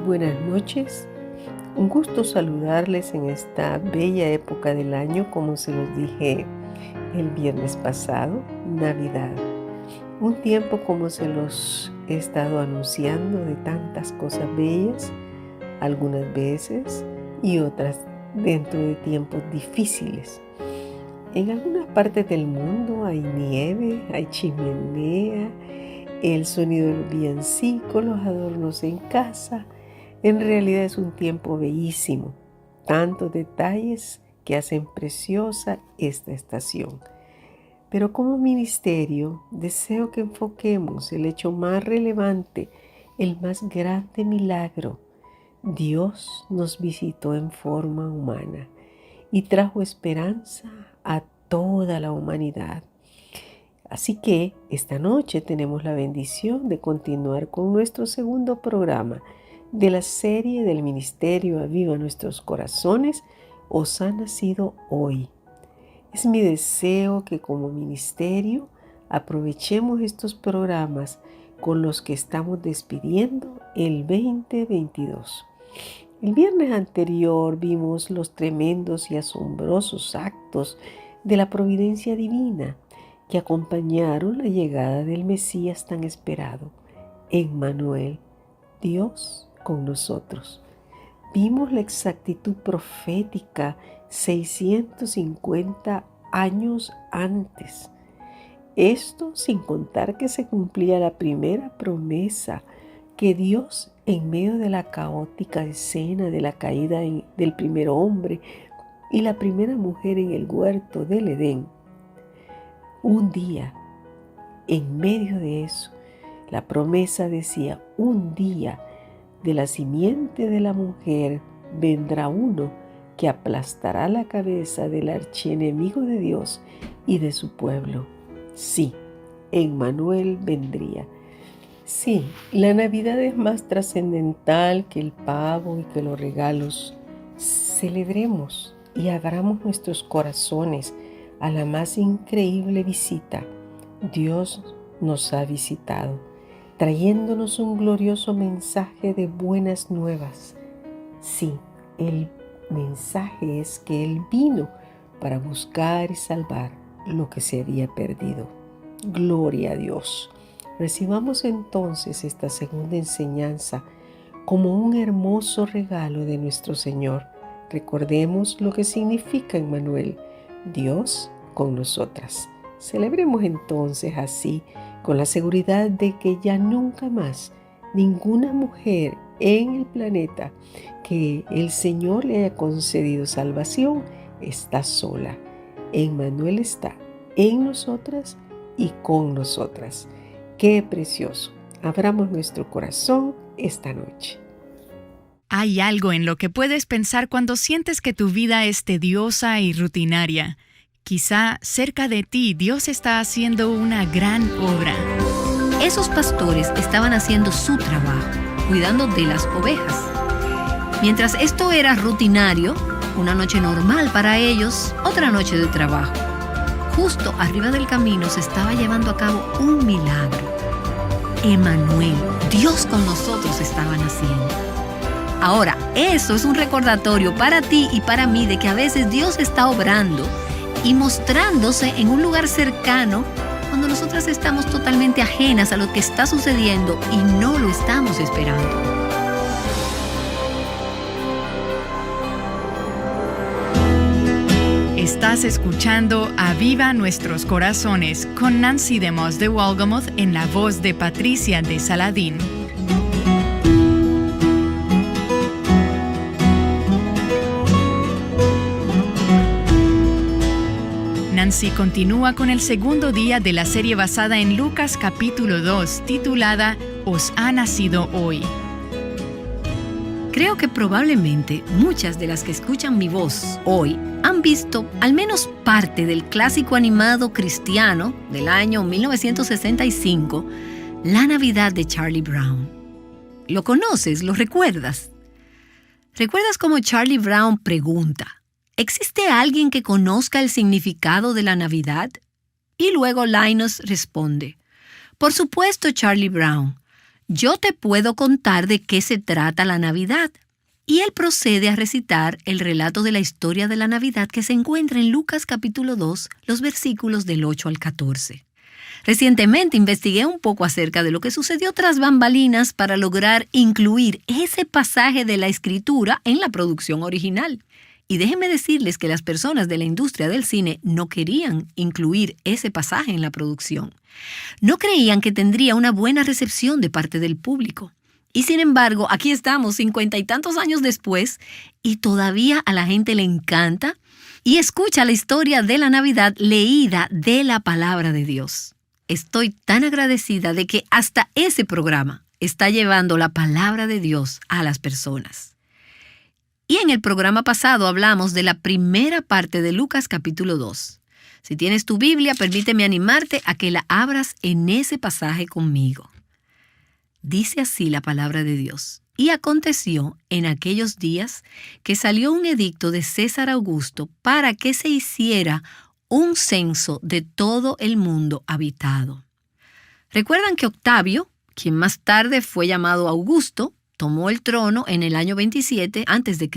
Buenas noches, un gusto saludarles en esta bella época del año, como se los dije el viernes pasado, Navidad. Un tiempo como se los he estado anunciando de tantas cosas bellas, algunas veces y otras dentro de tiempos difíciles. En algunas partes del mundo hay nieve, hay chimenea, el sonido del villancico, los adornos en casa. En realidad es un tiempo bellísimo, tantos detalles que hacen preciosa esta estación. Pero como ministerio deseo que enfoquemos el hecho más relevante, el más grande milagro. Dios nos visitó en forma humana y trajo esperanza a toda la humanidad. Así que esta noche tenemos la bendición de continuar con nuestro segundo programa de la serie del Ministerio Aviva Nuestros Corazones, os ha nacido hoy. Es mi deseo que como ministerio aprovechemos estos programas con los que estamos despidiendo el 2022. El viernes anterior vimos los tremendos y asombrosos actos de la providencia divina que acompañaron la llegada del Mesías tan esperado, Emmanuel, Dios con nosotros. Vimos la exactitud profética 650 años antes. Esto sin contar que se cumplía la primera promesa que Dios, en medio de la caótica escena de la caída del primer hombre y la primera mujer en el huerto del Edén, un día, en medio de eso, la promesa decía, un día de la simiente de la mujer vendrá uno que aplastará la cabeza del archienemigo de Dios y de su pueblo. Sí, Emmanuel vendría. Sí, la Navidad es más trascendental que el pavo y que los regalos. Celebremos y abramos nuestros corazones a la más increíble visita. Dios nos ha visitado, trayéndonos un glorioso mensaje de buenas nuevas. Sí, el mensaje es que Él vino para buscar y salvar lo que se había perdido. Gloria a Dios. Recibamos entonces esta segunda enseñanza como un hermoso regalo de nuestro Señor. Recordemos lo que significa Emmanuel, Dios con nosotras. Celebremos entonces así, con la seguridad de que ya nunca más ninguna mujer en el planeta que el Señor le haya concedido salvación está sola. Emmanuel está en nosotras y con nosotras. ¡Qué precioso! Abramos nuestro corazón esta noche. Hay algo en lo que puedes pensar cuando sientes que tu vida es tediosa y rutinaria. Quizá cerca de ti Dios está haciendo una gran obra. Esos pastores estaban haciendo su trabajo, cuidando de las ovejas. Mientras esto era rutinario, una noche normal para ellos, otra noche de trabajo. justo arriba del camino se estaba llevando a cabo un milagro. Emmanuel, Dios con nosotros, estaba naciendo. Ahora, eso es un recordatorio para ti y para mí de que a veces Dios está obrando y mostrándose en un lugar cercano cuando nosotras estamos totalmente ajenas a lo que está sucediendo y no lo estamos esperando. Estás escuchando Aviva Nuestros Corazones con Nancy DeMoss de Walgamoth en la voz de Patricia de Saladín. Nancy continúa con el segundo día de la serie basada en Lucas capítulo 2, titulada Os ha nacido hoy. Creo que probablemente muchas de las que escuchan mi voz hoy han visto al menos parte del clásico animado cristiano del año 1965, La Navidad de Charlie Brown. ¿Lo conoces? ¿Lo recuerdas? ¿Recuerdas cómo Charlie Brown pregunta: ¿existe alguien que conozca el significado de la Navidad? Y luego Linus responde: por supuesto, Charlie Brown. Yo te puedo contar de qué se trata la Navidad. Y él procede a recitar el relato de la historia de la Navidad que se encuentra en Lucas capítulo 2, los versículos del 8 al 14. Recientemente investigué un poco acerca de lo que sucedió tras bambalinas para lograr incluir ese pasaje de la Escritura en la producción original. Y déjenme decirles que las personas de la industria del cine no querían incluir ese pasaje en la producción. No creían que tendría una buena recepción de parte del público. Y sin embargo, aquí estamos 50 y tantos años después y todavía a la gente le encanta y escucha la historia de la Navidad leída de la palabra de Dios. Estoy tan agradecida de que hasta ese programa está llevando la palabra de Dios a las personas. Y en el programa pasado hablamos de la primera parte de Lucas capítulo 2. Si tienes tu Biblia, permíteme animarte a que la abras en ese pasaje conmigo. Dice así la palabra de Dios. Y aconteció en aquellos días que salió un edicto de César Augusto para que se hiciera un censo de todo el mundo habitado. Recuerdan que Octavio, quien más tarde fue llamado Augusto, tomó el trono en el año 27 a.C.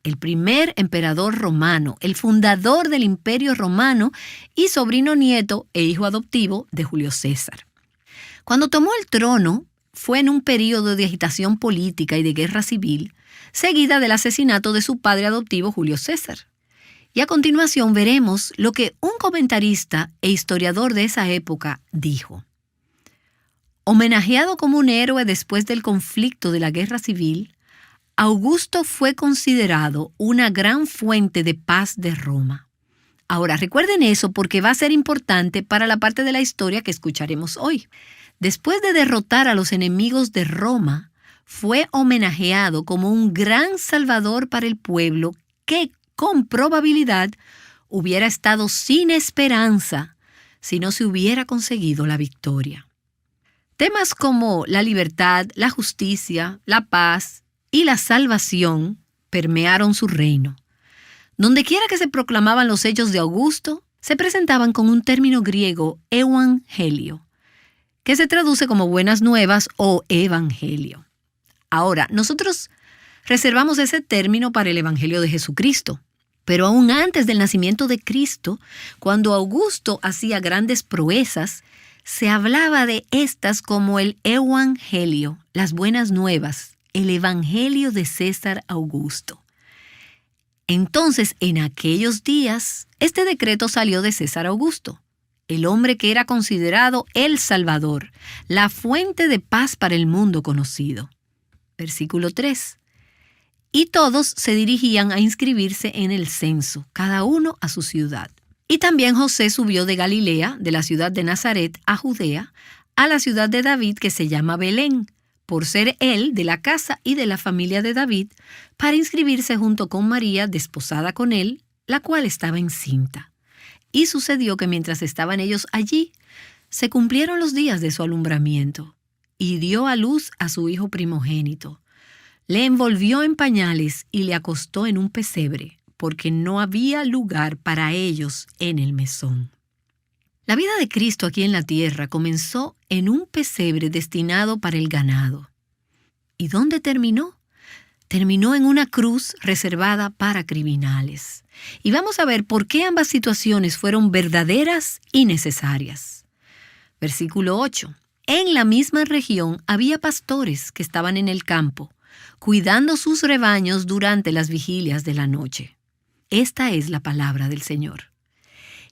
El primer emperador romano, el fundador del Imperio Romano y sobrino nieto e hijo adoptivo de Julio César. Cuando tomó el trono, fue en un período de agitación política y de guerra civil, seguida del asesinato de su padre adoptivo Julio César. Y a continuación veremos lo que un comentarista e historiador de esa época dijo. Homenajeado como un héroe después del conflicto de la guerra civil, Augusto fue considerado una gran fuente de paz de Roma. Ahora, recuerden eso porque va a ser importante para la parte de la historia que escucharemos hoy. Después de derrotar a los enemigos de Roma, fue homenajeado como un gran salvador para el pueblo que, con probabilidad, hubiera estado sin esperanza si no se hubiera conseguido la victoria. Temas como la libertad, la justicia, la paz y la salvación permearon su reino. Dondequiera que se proclamaban los hechos de Augusto, se presentaban con un término griego, evangelio, que se traduce como buenas nuevas o evangelio. Ahora, nosotros reservamos ese término para el evangelio de Jesucristo, pero aún antes del nacimiento de Cristo, cuando Augusto hacía grandes proezas, se hablaba de estas como el evangelio, las buenas nuevas, el evangelio de César Augusto. Entonces, en aquellos días, este decreto salió de César Augusto, el hombre que era considerado el Salvador, la fuente de paz para el mundo conocido. Versículo 3. Y todos se dirigían a inscribirse en el censo, cada uno a su ciudad. Y también José subió de Galilea, de la ciudad de Nazaret, a Judea, a la ciudad de David que se llama Belén, por ser él de la casa y de la familia de David, para inscribirse junto con María, desposada con él, la cual estaba encinta. Y sucedió que mientras estaban ellos allí, se cumplieron los días de su alumbramiento, y dio a luz a su hijo primogénito. Le envolvió en pañales y le acostó en un pesebre, porque no había lugar para ellos en el mesón. La vida de Cristo aquí en la tierra comenzó en un pesebre destinado para el ganado. ¿Y dónde terminó? Terminó en una cruz reservada para criminales. Y vamos a ver por qué ambas situaciones fueron verdaderas y necesarias. Versículo 8. En la misma región había pastores que estaban en el campo, cuidando sus rebaños durante las vigilias de la noche. Esta es la palabra del Señor.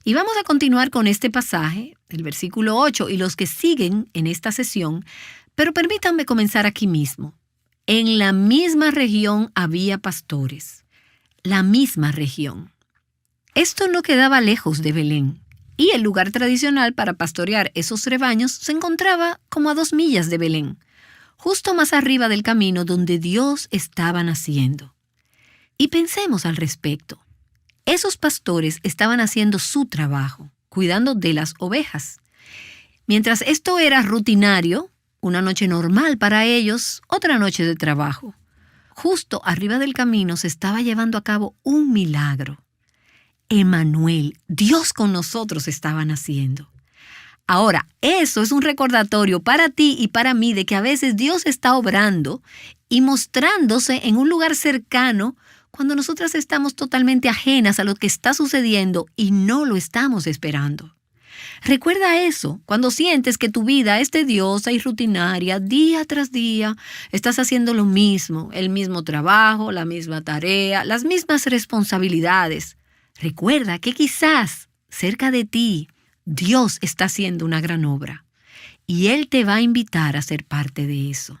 Y vamos a continuar con este pasaje, el versículo 8 y los que siguen en esta sesión, pero permítanme comenzar aquí mismo. En la misma región había pastores. La misma región. Esto no quedaba lejos de Belén, y el lugar tradicional para pastorear esos rebaños se encontraba como a 2 millas de Belén, justo más arriba del camino donde Dios estaba naciendo. Y pensemos al respecto. Esos pastores estaban haciendo su trabajo, cuidando de las ovejas. Mientras esto era rutinario, una noche normal para ellos, otra noche de trabajo. Justo arriba del camino se estaba llevando a cabo un milagro. Emmanuel, Dios con nosotros, estaba naciendo. Ahora, eso es un recordatorio para ti y para mí de que a veces Dios está obrando y mostrándose en un lugar cercano cuando nosotras estamos totalmente ajenas a lo que está sucediendo y no lo estamos esperando. Recuerda eso, cuando sientes que tu vida es tediosa y rutinaria, día tras día, estás haciendo lo mismo, el mismo trabajo, la misma tarea, las mismas responsabilidades. Recuerda que quizás cerca de ti, Dios está haciendo una gran obra y Él te va a invitar a ser parte de eso.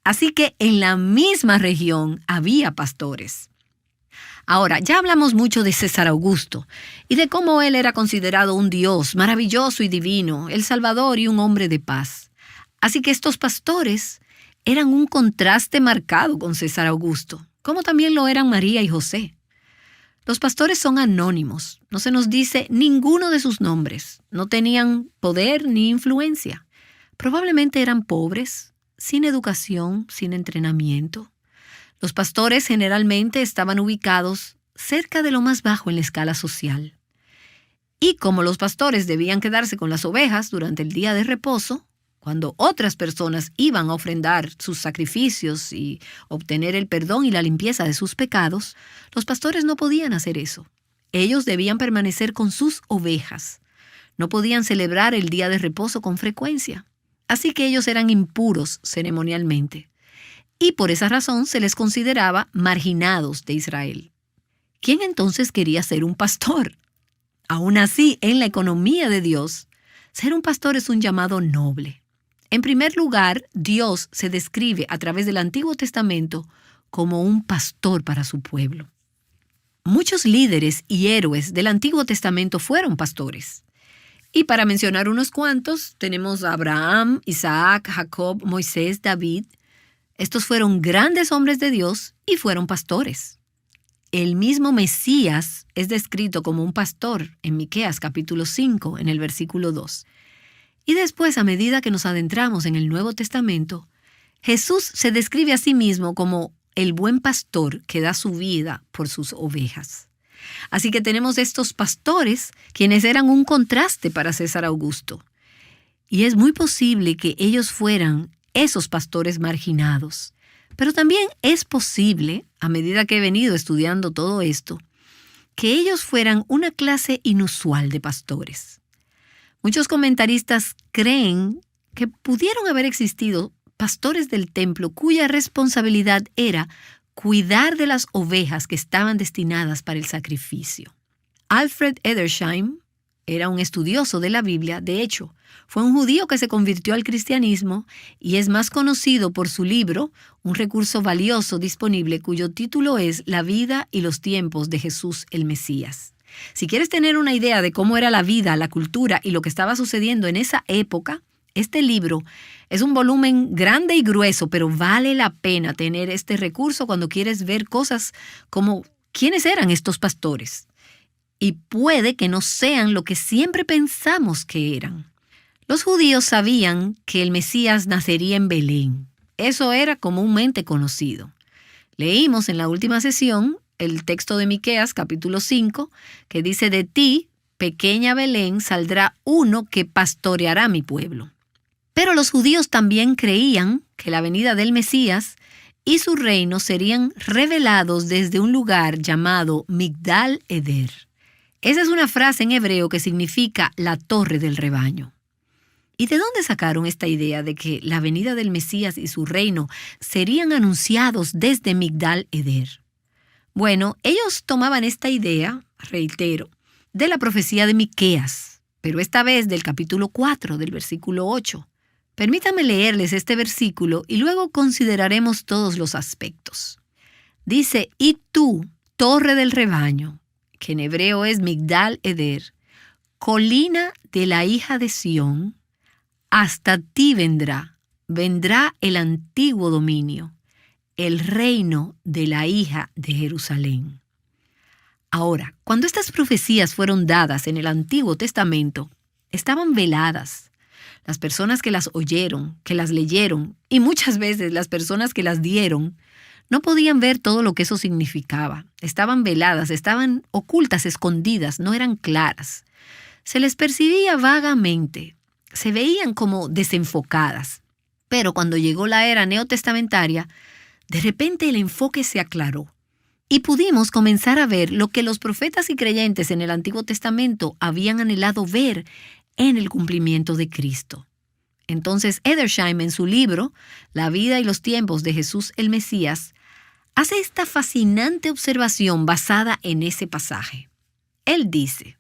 Así que en la misma región había pastores. Ahora, ya hablamos mucho de César Augusto y de cómo él era considerado un dios maravilloso y divino, el Salvador y un hombre de paz. Así que estos pastores eran un contraste marcado con César Augusto, como también lo eran María y José. Los pastores son anónimos, no se nos dice ninguno de sus nombres, no tenían poder ni influencia. Probablemente eran pobres, sin educación, sin entrenamiento. Los pastores generalmente estaban ubicados cerca de lo más bajo en la escala social. Y como los pastores debían quedarse con las ovejas durante el día de reposo, cuando otras personas iban a ofrendar sus sacrificios y obtener el perdón y la limpieza de sus pecados, los pastores no podían hacer eso. Ellos debían permanecer con sus ovejas. No podían celebrar el día de reposo con frecuencia. Así que ellos eran impuros ceremonialmente. Y por esa razón se les consideraba marginados de Israel. ¿Quién entonces quería ser un pastor? Aún así, en la economía de Dios, ser un pastor es un llamado noble. En primer lugar, Dios se describe a través del Antiguo Testamento como un pastor para su pueblo. Muchos líderes y héroes del Antiguo Testamento fueron pastores. Y para mencionar unos cuantos, tenemos a Abraham, Isaac, Jacob, Moisés, David. Estos fueron grandes hombres de Dios y fueron pastores. El mismo Mesías es descrito como un pastor en Miqueas capítulo 5, en el versículo 2. Y después, a medida que nos adentramos en el Nuevo Testamento, Jesús se describe a sí mismo como el buen pastor que da su vida por sus ovejas. Así que tenemos estos pastores quienes eran un contraste para César Augusto. Y es muy posible que ellos fueran esos pastores marginados. Pero también es posible, a medida que he venido estudiando todo esto, que ellos fueran una clase inusual de pastores. Muchos comentaristas creen que pudieron haber existido pastores del templo cuya responsabilidad era cuidar de las ovejas que estaban destinadas para el sacrificio. Alfred Edersheim era un estudioso de la Biblia. De hecho, fue un judío que se convirtió al cristianismo y es más conocido por su libro, un recurso valioso disponible cuyo título es La vida y los tiempos de Jesús el Mesías. Si quieres tener una idea de cómo era la vida, la cultura y lo que estaba sucediendo en esa época, este libro es un volumen grande y grueso, pero vale la pena tener este recurso cuando quieres ver cosas como quiénes eran estos pastores. Y puede que no sean lo que siempre pensamos que eran. Los judíos sabían que el Mesías nacería en Belén. Eso era comúnmente conocido. Leímos en la última sesión el texto de Miqueas, capítulo 5, que dice: de ti, pequeña Belén, saldrá uno que pastoreará mi pueblo. Pero los judíos también creían que la venida del Mesías y su reino serían revelados desde un lugar llamado Migdal Eder. Esa es una frase en hebreo que significa la torre del rebaño. ¿Y de dónde sacaron esta idea de que la venida del Mesías y su reino serían anunciados desde Migdal Eder? Bueno, ellos tomaban esta idea, reitero, de la profecía de Miqueas, pero esta vez del capítulo 4, del versículo 8. Permítanme leerles este versículo y luego consideraremos todos los aspectos. Dice: y tú, torre del rebaño, que en hebreo es Migdal Eder, colina de la hija de Sión, hasta ti vendrá el antiguo dominio, el reino de la hija de Jerusalén. Ahora, cuando estas profecías fueron dadas en el Antiguo Testamento, estaban veladas. Las personas que las oyeron, que las leyeron, y muchas veces las personas que las dieron, no podían ver todo lo que eso significaba. Estaban veladas, estaban ocultas, escondidas, no eran claras. Se les percibía vagamente, se veían como desenfocadas. Pero cuando llegó la era neotestamentaria, de repente el enfoque se aclaró y pudimos comenzar a ver lo que los profetas y creyentes en el Antiguo Testamento habían anhelado ver en el cumplimiento de Cristo. Entonces Edersheim, en su libro La vida y los tiempos de Jesús el Mesías, hace esta fascinante observación basada en ese pasaje. Él dice: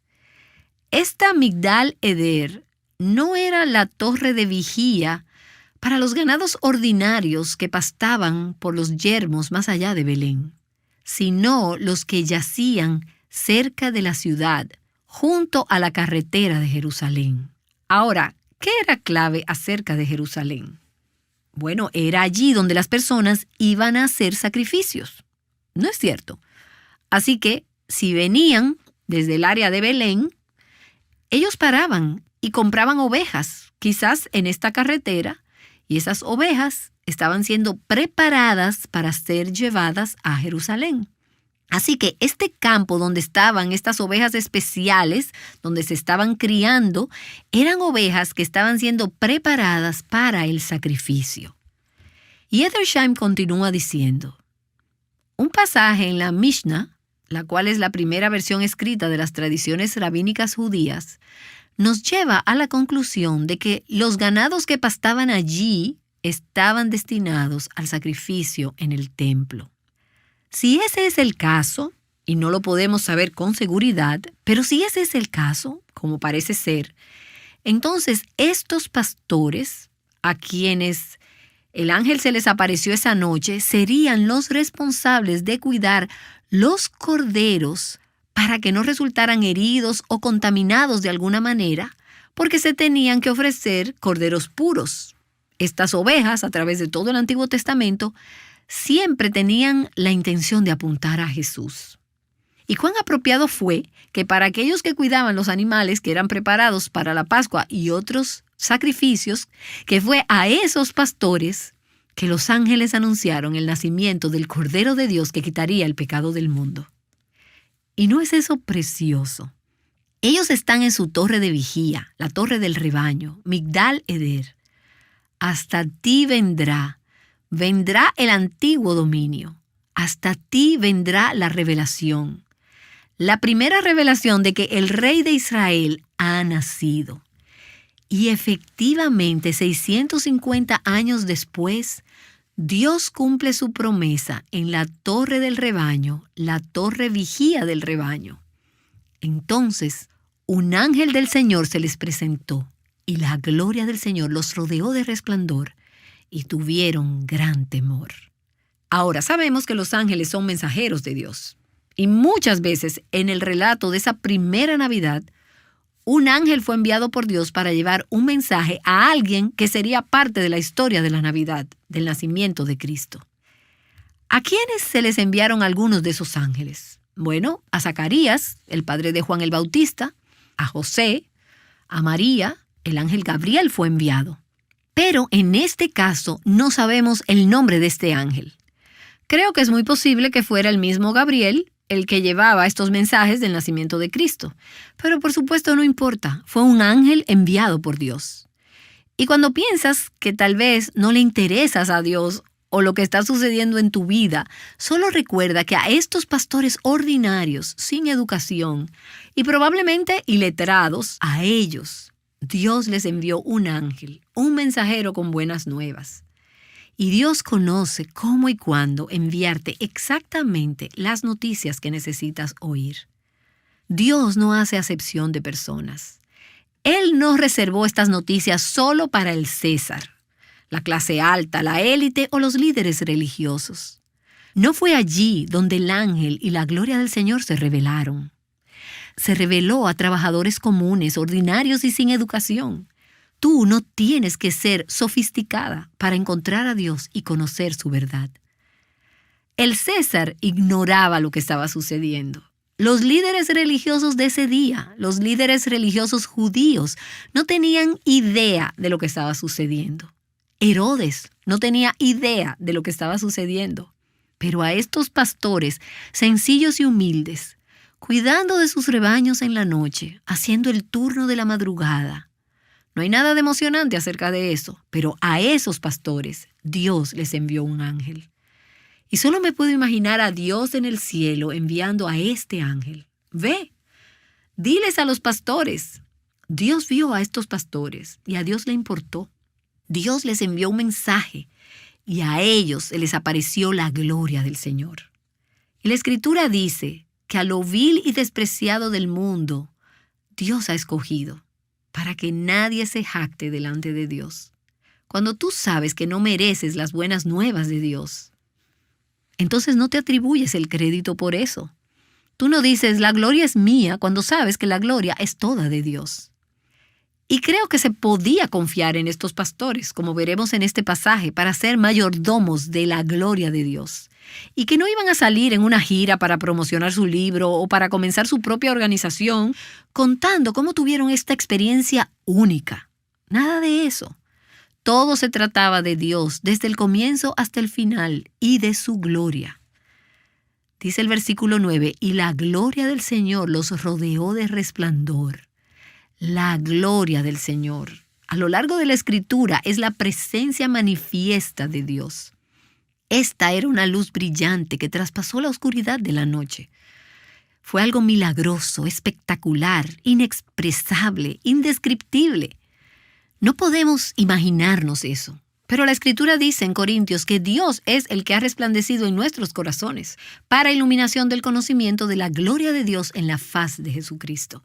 esta Migdal Eder no era la torre de vigía para los ganados ordinarios que pastaban por los yermos más allá de Belén, sino los que yacían cerca de la ciudad, junto a la carretera de Jerusalén. Ahora, ¿qué era clave acerca de Jerusalén? Bueno, era allí donde las personas iban a hacer sacrificios. ¿No es cierto? Así que, si venían desde el área de Belén, ellos paraban y compraban ovejas, quizás en esta carretera, y esas ovejas estaban siendo preparadas para ser llevadas a Jerusalén. Así que este campo donde estaban estas ovejas especiales, donde se estaban criando, eran ovejas que estaban siendo preparadas para el sacrificio. Y Edersheim continúa diciendo: un pasaje en la Mishnah, la cual es la primera versión escrita de las tradiciones rabínicas judías, nos lleva a la conclusión de que los ganados que pastaban allí estaban destinados al sacrificio en el templo. Si ese es el caso, y no lo podemos saber con seguridad, pero si ese es el caso, como parece ser, entonces estos pastores, a quienes el ángel se les apareció esa noche, serían los responsables de cuidar los corderos para que no resultaran heridos o contaminados de alguna manera, porque se tenían que ofrecer corderos puros. Estas ovejas, a través de todo el Antiguo Testamento, siempre tenían la intención de apuntar a Jesús. Y cuán apropiado fue que para aquellos que cuidaban los animales que eran preparados para la Pascua y otros sacrificios, que fue a esos pastores que los ángeles anunciaron el nacimiento del Cordero de Dios que quitaría el pecado del mundo. ¿Y no es eso precioso? Ellos están en su torre de vigía, la torre del rebaño, Migdal Eder. Hasta ti vendrá el antiguo dominio. Hasta ti vendrá la revelación. La primera revelación de que el Rey de Israel ha nacido. Y efectivamente, 650 años después, Dios cumple su promesa en la torre del rebaño, la torre vigía del rebaño. Entonces, un ángel del Señor se les presentó y la gloria del Señor los rodeó de resplandor y tuvieron gran temor. Ahora, sabemos que los ángeles son mensajeros de Dios. Y muchas veces en el relato de esa primera Navidad, un ángel fue enviado por Dios para llevar un mensaje a alguien que sería parte de la historia de la Navidad, del nacimiento de Cristo. ¿A quiénes se les enviaron algunos de esos ángeles? Bueno, a Zacarías, el padre de Juan el Bautista, a José, a María, el ángel Gabriel fue enviado. Pero en este caso no sabemos el nombre de este ángel. Creo que es muy posible que fuera el mismo Gabriel el que llevaba estos mensajes del nacimiento de Cristo. Pero por supuesto no importa, fue un ángel enviado por Dios. Y cuando piensas que tal vez no le interesas a Dios o lo que está sucediendo en tu vida, solo recuerda que a estos pastores ordinarios, sin educación y probablemente iletrados, a ellos Dios les envió un ángel, un mensajero con buenas nuevas. Y Dios conoce cómo y cuándo enviarte exactamente las noticias que necesitas oír. Dios no hace acepción de personas. Él no reservó estas noticias solo para el César, la clase alta, la élite o los líderes religiosos. No fue allí donde el ángel y la gloria del Señor se revelaron. Se reveló a trabajadores comunes, ordinarios y sin educación. Tú no tienes que ser sofisticada para encontrar a Dios y conocer su verdad. El César ignoraba lo que estaba sucediendo. Los líderes religiosos de ese día, los líderes religiosos judíos, no tenían idea de lo que estaba sucediendo. Herodes no tenía idea de lo que estaba sucediendo. Pero a estos pastores sencillos y humildes, cuidando de sus rebaños en la noche, haciendo el turno de la madrugada, no hay nada de emocionante acerca de eso, pero a esos pastores Dios les envió un ángel. Y solo me puedo imaginar a Dios en el cielo enviando a este ángel. Ve, diles a los pastores. Dios vio a estos pastores y a Dios le importó. Dios les envió un mensaje y a ellos se les apareció la gloria del Señor. Y la Escritura dice que a lo vil y despreciado del mundo Dios ha escogido, para que nadie se jacte delante de Dios. Cuando tú sabes que no mereces las buenas nuevas de Dios, entonces no te atribuyes el crédito por eso. Tú no dices, la gloria es mía, cuando sabes que la gloria es toda de Dios. Y creo que se podía confiar en estos pastores, como veremos en este pasaje, para ser mayordomos de la gloria de Dios. Y que no iban a salir en una gira para promocionar su libro o para comenzar su propia organización, contando cómo tuvieron esta experiencia única. Nada de eso. Todo se trataba de Dios desde el comienzo hasta el final y de su gloria. Dice el versículo 9, y la gloria del Señor los rodeó de resplandor. La gloria del Señor, a lo largo de la Escritura, es la presencia manifiesta de Dios. Esta era una luz brillante que traspasó la oscuridad de la noche. Fue algo milagroso, espectacular, inexpresable, indescriptible. No podemos imaginarnos eso. Pero la Escritura dice en Corintios que Dios es el que ha resplandecido en nuestros corazones para iluminación del conocimiento de la gloria de Dios en la faz de Jesucristo.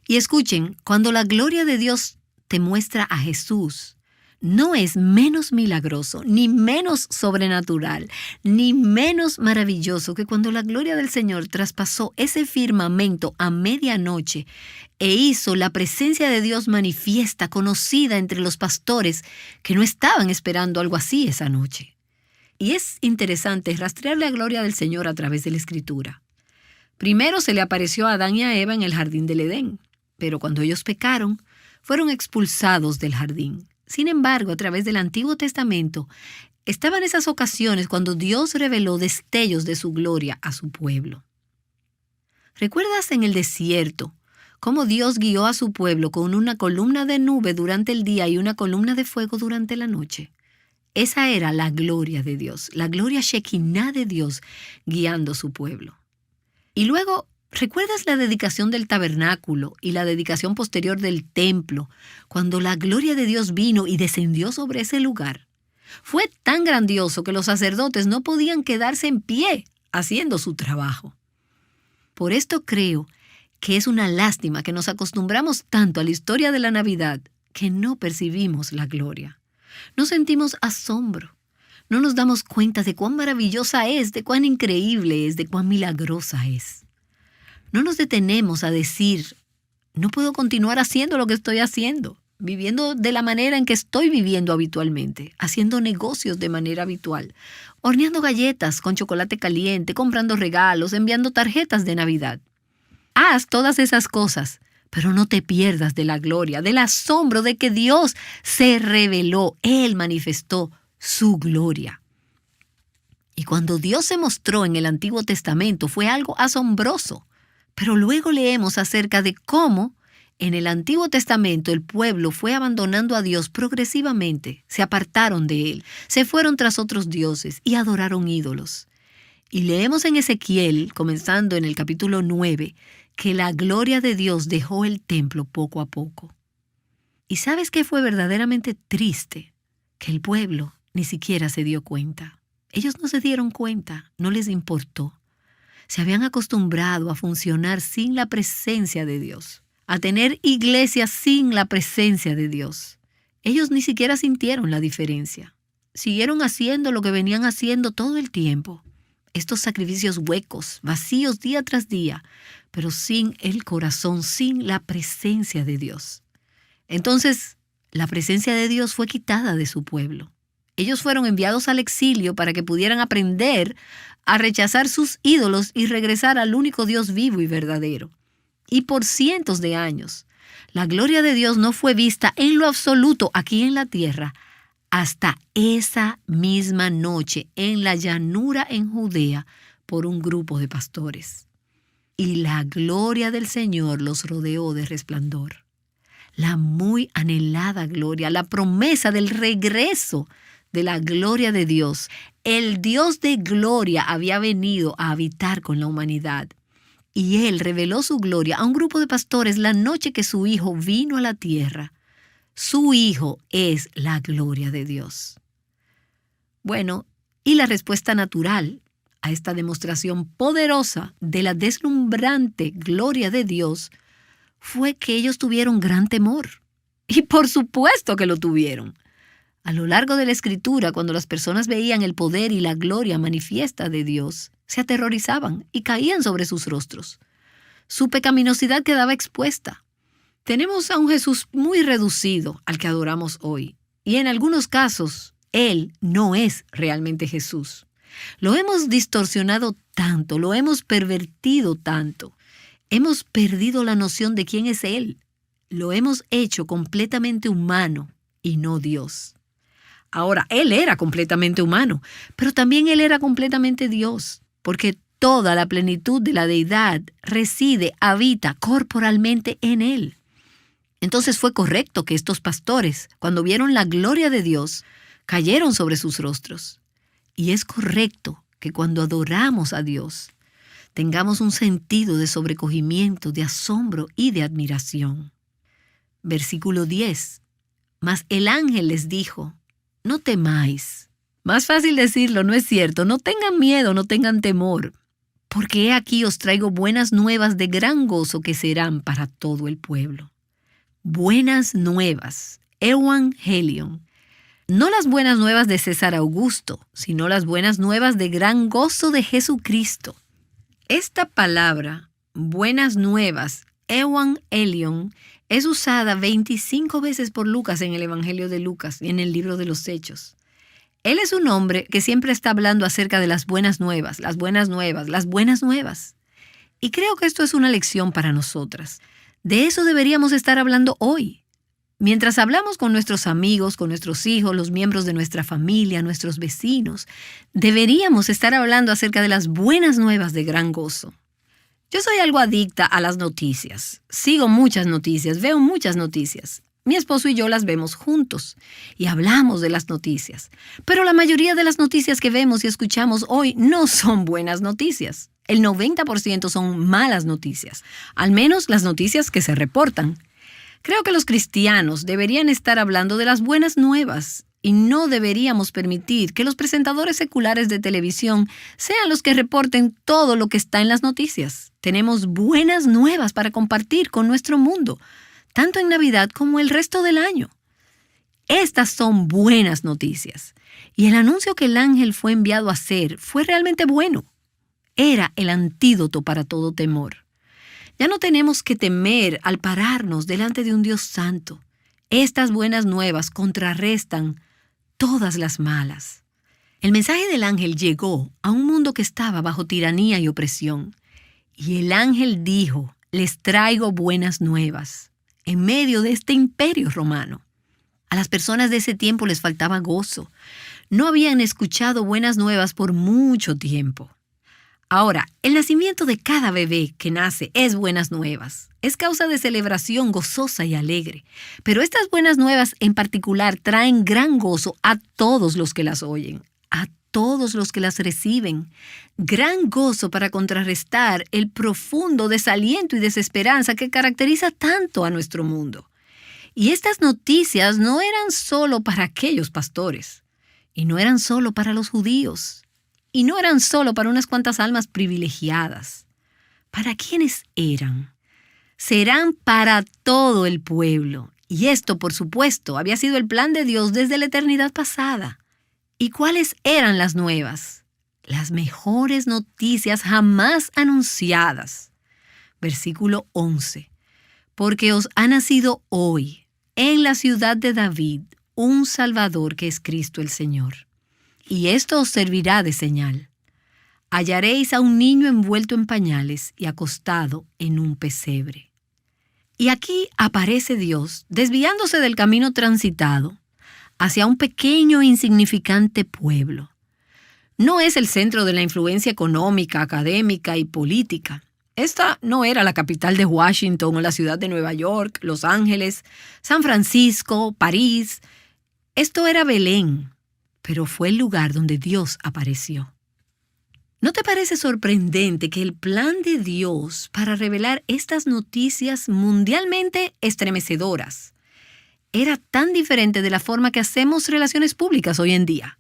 Y escuchen, cuando la gloria de Dios te muestra a Jesús, no es menos milagroso, ni menos sobrenatural, ni menos maravilloso que cuando la gloria del Señor traspasó ese firmamento a medianoche e hizo la presencia de Dios manifiesta, conocida entre los pastores que no estaban esperando algo así esa noche. Y es interesante rastrear la gloria del Señor a través de la Escritura. Primero se le apareció a Adán y a Eva en el jardín del Edén, pero cuando ellos pecaron, fueron expulsados del jardín. Sin embargo, a través del Antiguo Testamento, estaban esas ocasiones cuando Dios reveló destellos de su gloria a su pueblo. ¿Recuerdas en el desierto cómo Dios guió a su pueblo con una columna de nube durante el día y una columna de fuego durante la noche? Esa era la gloria de Dios, la gloria Shekinah de Dios guiando a su pueblo. Y luego, ¿recuerdas la dedicación del tabernáculo y la dedicación posterior del templo, cuando la gloria de Dios vino y descendió sobre ese lugar? Fue tan grandioso que los sacerdotes no podían quedarse en pie haciendo su trabajo. Por esto creo que es una lástima que nos acostumbramos tanto a la historia de la Navidad que no percibimos la gloria. No sentimos asombro. No nos damos cuenta de cuán maravillosa es, de cuán increíble es, de cuán milagrosa es. No nos detenemos a decir, no puedo continuar haciendo lo que estoy haciendo, viviendo de la manera en que estoy viviendo habitualmente, haciendo negocios de manera habitual, horneando galletas con chocolate caliente, comprando regalos, enviando tarjetas de Navidad. Haz todas esas cosas, pero no te pierdas de la gloria, del asombro de que Dios se reveló, Él manifestó su gloria. Y cuando Dios se mostró en el Antiguo Testamento fue algo asombroso. Pero luego leemos acerca de cómo en el Antiguo Testamento el pueblo fue abandonando a Dios progresivamente. Se apartaron de Él, se fueron tras otros dioses y adoraron ídolos. Y leemos en Ezequiel, comenzando en el capítulo 9, que la gloria de Dios dejó el templo poco a poco. ¿Y sabes qué fue verdaderamente triste? Que el pueblo ni siquiera se dio cuenta. Ellos no se dieron cuenta, no les importó. Se habían acostumbrado a funcionar sin la presencia de Dios, a tener iglesias sin la presencia de Dios. Ellos ni siquiera sintieron la diferencia. Siguieron haciendo lo que venían haciendo todo el tiempo. Estos sacrificios huecos, vacíos día tras día, pero sin el corazón, sin la presencia de Dios. Entonces, la presencia de Dios fue quitada de su pueblo. Ellos fueron enviados al exilio para que pudieran aprender a rechazar sus ídolos y regresar al único Dios vivo y verdadero. Y por cientos de años, la gloria de Dios no fue vista en lo absoluto aquí en la tierra hasta esa misma noche en la llanura en Judea por un grupo de pastores. Y la gloria del Señor los rodeó de resplandor. La muy anhelada gloria, la promesa del regreso de la gloria de Dios. El Dios de gloria había venido a habitar con la humanidad. Y Él reveló su gloria a un grupo de pastores la noche que su Hijo vino a la tierra. Su Hijo es la gloria de Dios. Bueno, y la respuesta natural a esta demostración poderosa de la deslumbrante gloria de Dios fue que ellos tuvieron gran temor. Y por supuesto que lo tuvieron. A lo largo de la Escritura, cuando las personas veían el poder y la gloria manifiesta de Dios, se aterrorizaban y caían sobre sus rostros. Su pecaminosidad quedaba expuesta. Tenemos a un Jesús muy reducido al que adoramos hoy, y en algunos casos, Él no es realmente Jesús. Lo hemos distorsionado tanto, lo hemos pervertido tanto. Hemos perdido la noción de quién es Él. Lo hemos hecho completamente humano y no Dios. Ahora, Él era completamente humano, pero también Él era completamente Dios, porque toda la plenitud de la deidad reside, habita corporalmente en Él. Entonces fue correcto que estos pastores, cuando vieron la gloria de Dios, cayeron sobre sus rostros. Y es correcto que cuando adoramos a Dios, tengamos un sentido de sobrecogimiento, de asombro y de admiración. Versículo 10. Mas el ángel les dijo: no temáis. Más fácil decirlo, ¿no es cierto? No tengan miedo, no tengan temor, porque he aquí os traigo buenas nuevas de gran gozo que serán para todo el pueblo. Buenas nuevas, Evangelion. No las buenas nuevas de César Augusto, sino las buenas nuevas de gran gozo de Jesucristo. Esta palabra, buenas nuevas, Evangelion, es usada 25 veces por Lucas en el Evangelio de Lucas y en el libro de los Hechos. Él es un hombre que siempre está hablando acerca de las buenas nuevas, las buenas nuevas, las buenas nuevas. Y creo que esto es una lección para nosotras. De eso deberíamos estar hablando hoy. Mientras hablamos con nuestros amigos, con nuestros hijos, los miembros de nuestra familia, nuestros vecinos, deberíamos estar hablando acerca de las buenas nuevas de gran gozo. Yo soy algo adicta a las noticias. Sigo muchas noticias, veo muchas noticias. Mi esposo y yo las vemos juntos y hablamos de las noticias. Pero la mayoría de las noticias que vemos y escuchamos hoy no son buenas noticias. El 90% son malas noticias, al menos las noticias que se reportan. Creo que los cristianos deberían estar hablando de las buenas nuevas y no deberíamos permitir que los presentadores seculares de televisión sean los que reporten todo lo que está en las noticias. Tenemos buenas nuevas para compartir con nuestro mundo, tanto en Navidad como el resto del año. Estas son buenas noticias. Y el anuncio que el ángel fue enviado a hacer fue realmente bueno. Era el antídoto para todo temor. Ya no tenemos que temer al pararnos delante de un Dios santo. Estas buenas nuevas contrarrestan todas las malas. El mensaje del ángel llegó a un mundo que estaba bajo tiranía y opresión. Y el ángel dijo: les traigo buenas nuevas en medio de este imperio romano. A las personas de ese tiempo les faltaba gozo. no habían escuchado buenas nuevas por mucho tiempo. Ahora, el nacimiento de cada bebé que nace es buenas nuevas. Es causa de celebración gozosa y alegre. Pero estas buenas nuevas en particular traen gran gozo a todos los que las oyen, a todos los que las reciben. Gran gozo para contrarrestar el profundo desaliento y desesperanza que caracteriza tanto a nuestro mundo. Y estas noticias no eran solo para aquellos pastores, y no eran solo para los judíos, y no eran solo para unas cuantas almas privilegiadas. ¿Para quiénes eran? Serán para todo el pueblo. Y esto, por supuesto, había sido el plan de Dios desde la eternidad pasada. ¿Y cuáles eran las nuevas? Las mejores noticias jamás anunciadas. Versículo 11. Porque os ha nacido hoy, en la ciudad de David, un Salvador que es Cristo el Señor. Y esto os servirá de señal. Hallaréis a un niño envuelto en pañales y acostado en un pesebre. Y aquí aparece Dios desviándose del camino transitado hacia un pequeño e insignificante pueblo. No es el centro de la influencia económica, académica y política. Esta no era la capital de Washington o la ciudad de Nueva York, Los Ángeles, San Francisco, París. Esto era Belén, pero fue el lugar donde Dios apareció. ¿No te parece sorprendente que el plan de Dios para revelar estas noticias mundialmente estremecedoras era tan diferente de la forma que hacemos relaciones públicas hoy en día?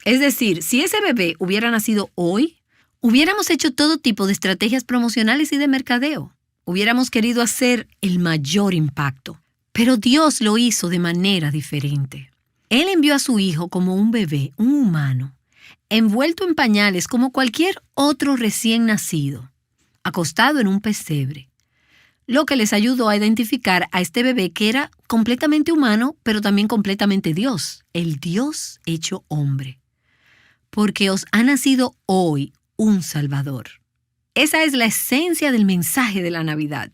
Es decir, si ese bebé hubiera nacido hoy, hubiéramos hecho todo tipo de estrategias promocionales y de mercadeo. Hubiéramos querido hacer el mayor impacto. Pero Dios lo hizo de manera diferente. Él envió a su hijo como un bebé, un humano, envuelto en pañales como cualquier otro recién nacido, acostado en un pesebre, lo que les ayudó a identificar a este bebé que era completamente humano, pero también completamente Dios, el Dios hecho hombre. Porque os ha nacido hoy un Salvador. Esa es la esencia del mensaje de la Navidad.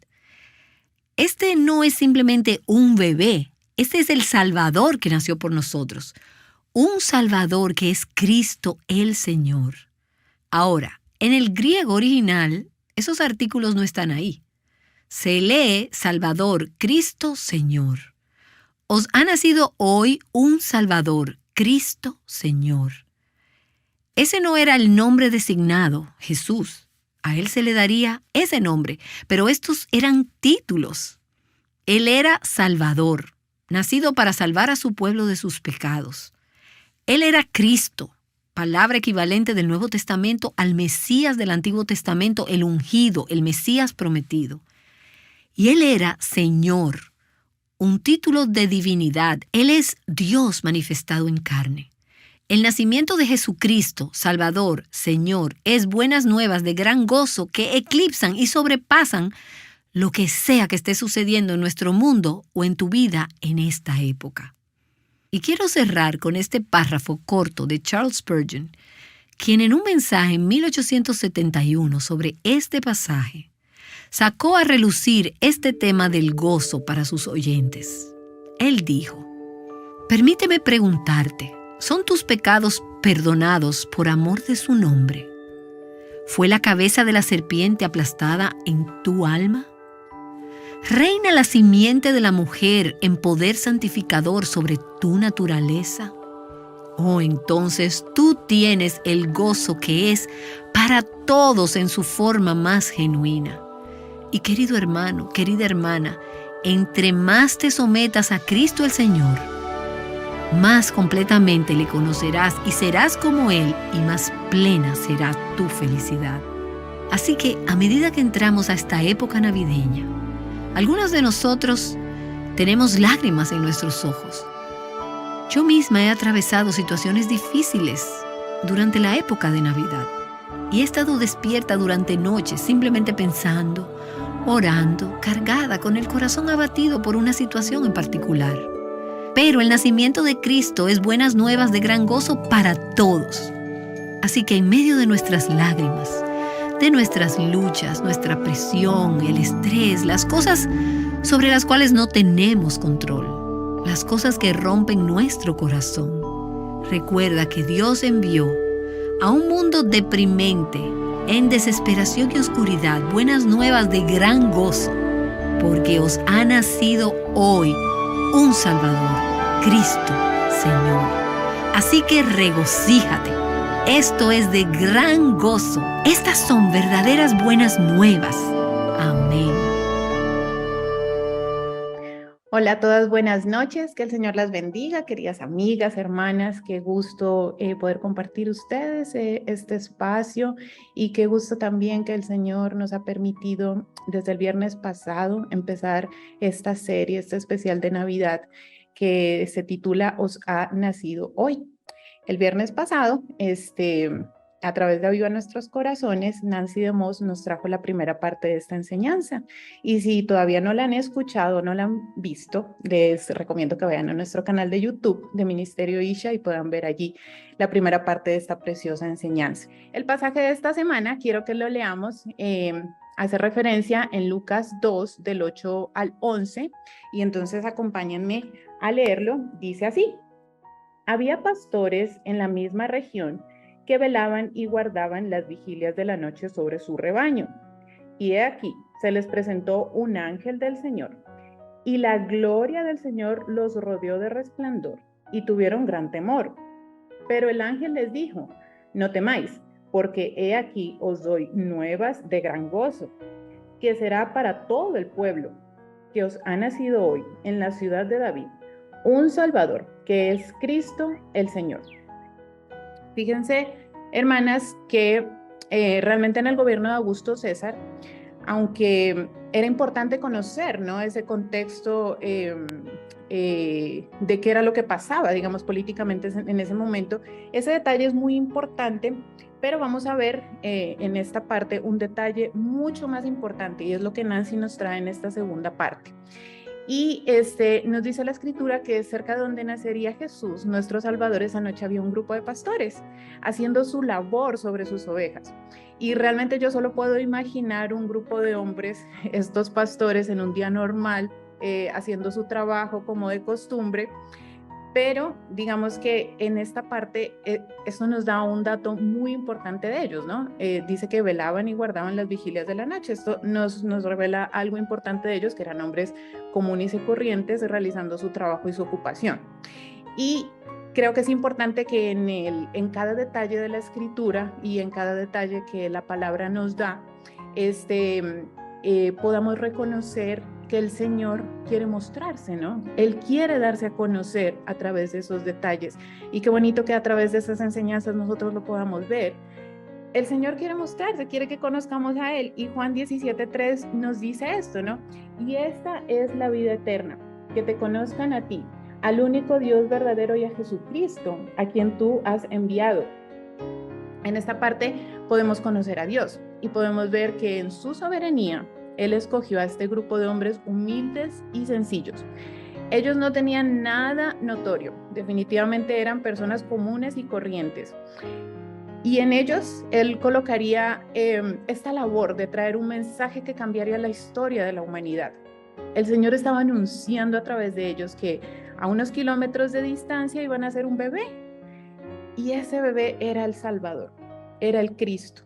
Este no es simplemente un bebé. Este es el Salvador que nació por nosotros. Un Salvador que es Cristo el Señor. Ahora, en el griego original, esos artículos no están ahí. Se lee Salvador, Cristo Señor. Os ha nacido hoy un Salvador, Cristo Señor. Ese no era el nombre designado, Jesús. A él se le daría ese nombre, pero estos eran títulos. Él era Salvador, nacido para salvar a su pueblo de sus pecados. Él era Cristo, palabra equivalente del Nuevo Testamento al Mesías del Antiguo Testamento, el ungido, el Mesías prometido. Y Él era Señor, un título de divinidad. Él es Dios manifestado en carne. El nacimiento de Jesucristo, Salvador, Señor, es buenas nuevas de gran gozo que eclipsan y sobrepasan lo que sea que esté sucediendo en nuestro mundo o en tu vida en esta época. Y quiero cerrar con este párrafo corto de Charles Spurgeon, quien en un mensaje en 1871 sobre este pasaje, sacó a relucir este tema del gozo para sus oyentes. Él dijo: permíteme preguntarte, ¿son tus pecados perdonados por amor de su nombre? ¿Fue la cabeza de la serpiente aplastada en tu alma? ¿Reina la simiente de la mujer en poder santificador sobre tu naturaleza? Oh, entonces tú tienes el gozo que es para todos en su forma más genuina. Y querido hermano, querida hermana, entre más te sometas a Cristo el Señor, más completamente le conocerás y serás como Él, y más plena será tu felicidad. Así que a medida que entramos a esta época navideña, algunos de nosotros tenemos lágrimas en nuestros ojos. Yo misma he atravesado situaciones difíciles durante la época de Navidad y he estado despierta durante noches simplemente pensando, orando, cargada con el corazón abatido por una situación en particular. Pero el nacimiento de Cristo es buenas nuevas de gran gozo para todos. Así que en medio de nuestras lágrimas, de nuestras luchas, nuestra presión, el estrés, las cosas sobre las cuales no tenemos control, las cosas que rompen nuestro corazón, Recuerda que Dios envió a un mundo deprimente, en desesperación y oscuridad, buenas nuevas de gran gozo, porque os ha nacido hoy un Salvador, Cristo Señor. Así que regocíjate. Esto es de gran gozo. Estas son verdaderas buenas nuevas. Amén. Hola a todas, buenas noches, que el Señor las bendiga, queridas amigas, hermanas, qué gusto poder compartir ustedes este espacio y qué gusto también que el Señor nos ha permitido desde el viernes pasado empezar esta serie, este especial de Navidad que se titula Os ha nacido hoy. El viernes pasado, a través de Aviva Nuestros Corazones, Nancy de Moss nos trajo la primera parte de esta enseñanza. Y si todavía no la han escuchado, no la han visto, les recomiendo que vayan a nuestro canal de YouTube de Ministerio Isha y puedan ver allí la primera parte de esta preciosa enseñanza. El pasaje de esta semana, quiero que lo leamos, hace referencia en Lucas 2, del 8 al 11, y entonces acompáñenme a leerlo. Dice así: había pastores en la misma región que velaban y guardaban las vigilias de la noche sobre su rebaño. Y he aquí, se les presentó un ángel del Señor, y la gloria del Señor los rodeó de resplandor, y tuvieron gran temor. Pero el ángel les dijo: no temáis, porque he aquí os doy nuevas de gran gozo, que será para todo el pueblo, que os ha nacido hoy en la ciudad de David un Salvador, que es Cristo el Señor. Fíjense, hermanas, que realmente en el gobierno de Augusto César, aunque era importante conocer, ¿no?, ese contexto de qué era lo que pasaba, digamos, políticamente en ese momento, ese detalle es muy importante, pero vamos a ver en esta parte un detalle mucho más importante, y es lo que Nancy nos trae en esta segunda parte. Y nos dice la escritura que cerca de donde nacería Jesús, nuestro Salvador, esa noche había un grupo de pastores haciendo su labor sobre sus ovejas. Y realmente yo solo puedo imaginar un grupo de hombres, estos pastores en un día normal, haciendo su trabajo como de costumbre. Pero digamos que en esta parte eso nos da un dato muy importante de ellos, ¿no? Dice que velaban y guardaban las vigilias de la noche. Esto nos revela algo importante de ellos, que eran hombres comunes y corrientes realizando su trabajo y su ocupación. Y creo que es importante que en cada detalle de la escritura y en cada detalle que la palabra nos da, podamos reconocer que el Señor quiere mostrarse, ¿no? Él quiere darse a conocer a través de esos detalles. Y qué bonito que a través de esas enseñanzas nosotros lo podamos ver. El Señor quiere mostrarse, quiere que conozcamos a Él. Y Juan 17:3 nos dice esto, ¿no? Y esta es la vida eterna, que te conozcan a ti, al único Dios verdadero, y a Jesucristo, a quien tú has enviado. En esta parte podemos conocer a Dios y podemos ver que en su soberanía Él escogió a este grupo de hombres humildes y sencillos. Ellos no tenían nada notorio, definitivamente eran personas comunes y corrientes. Y en ellos Él colocaría esta labor de traer un mensaje que cambiaría la historia de la humanidad. El Señor estaba anunciando a través de ellos que a unos kilómetros de distancia iban a ser un bebé. Y ese bebé era el Salvador, era el Cristo.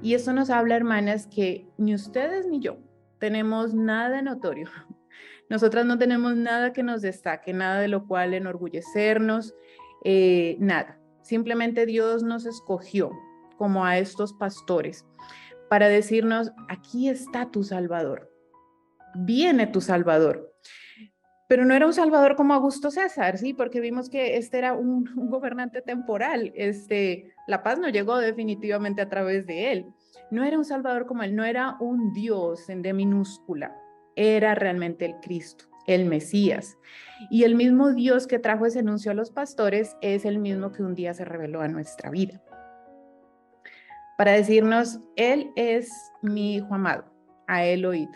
Y eso nos habla, hermanas, que ni ustedes ni yo tenemos nada notorio. Nosotras no tenemos nada que nos destaque, nada de lo cual enorgullecernos, nada. Simplemente Dios nos escogió como a estos pastores para decirnos: aquí está tu Salvador, viene tu Salvador. Pero no era un Salvador como Augusto César, ¿sí? Porque vimos que este era un gobernante temporal. La paz no llegó definitivamente a través de él. No era un Salvador como él, no era un Dios de minúscula. Era realmente el Cristo, el Mesías. Y el mismo Dios que trajo ese anuncio a los pastores es el mismo que un día se reveló a nuestra vida, para decirnos: Él es mi Hijo amado, a Él oíd.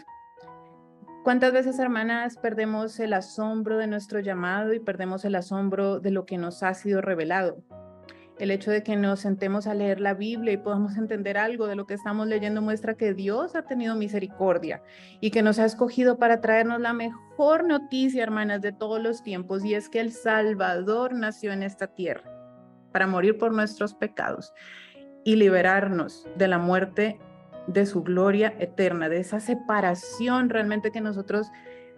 ¿Cuántas veces, hermanas, perdemos el asombro de nuestro llamado y perdemos el asombro de lo que nos ha sido revelado? El hecho de que nos sentemos a leer la Biblia y podamos entender algo de lo que estamos leyendo muestra que Dios ha tenido misericordia y que nos ha escogido para traernos la mejor noticia, hermanas, de todos los tiempos, y es que el Salvador nació en esta tierra. para morir por nuestros pecados y liberarnos de la muerte, de su gloria eterna, de esa separación realmente que nosotros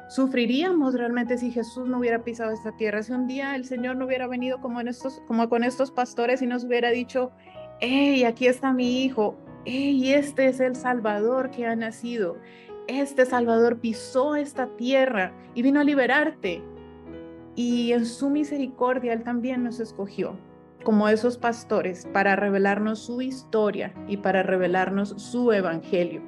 sufriríamos realmente si Jesús no hubiera pisado esta tierra, si un día el Señor no hubiera venido como con estos pastores y nos hubiera dicho, hey, aquí está mi hijo, hey, este es el Salvador que ha nacido, este Salvador pisó esta tierra y vino a liberarte, y en su misericordia Él también nos escogió como esos pastores para revelarnos su historia y para revelarnos su evangelio.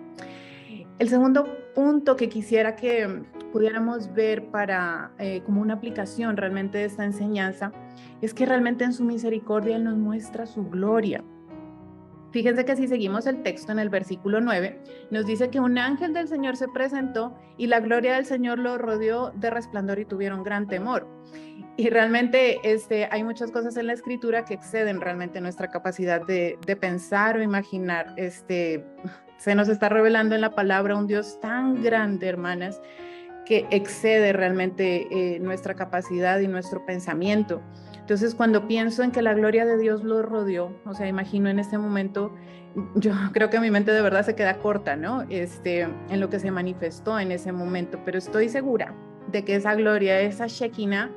El segundo punto que quisiera que pudiéramos ver para como una aplicación realmente de esta enseñanza es que realmente en su misericordia Él nos muestra su gloria. Fíjense que si seguimos el texto en el versículo 9, nos dice que un ángel del Señor se presentó y la gloria del Señor lo rodeó de resplandor y tuvieron gran temor. Y realmente hay muchas cosas en la escritura que exceden realmente nuestra capacidad de pensar o imaginar. Se nos está revelando en la palabra un Dios tan grande, hermanas, que excede realmente nuestra capacidad y nuestro pensamiento. Entonces, cuando pienso en que la gloria de Dios lo rodeó, o sea, imagino en este momento, yo creo que mi mente de verdad se queda corta, ¿no? En lo que se manifestó en ese momento, pero estoy segura de que esa gloria, esa Shekinah,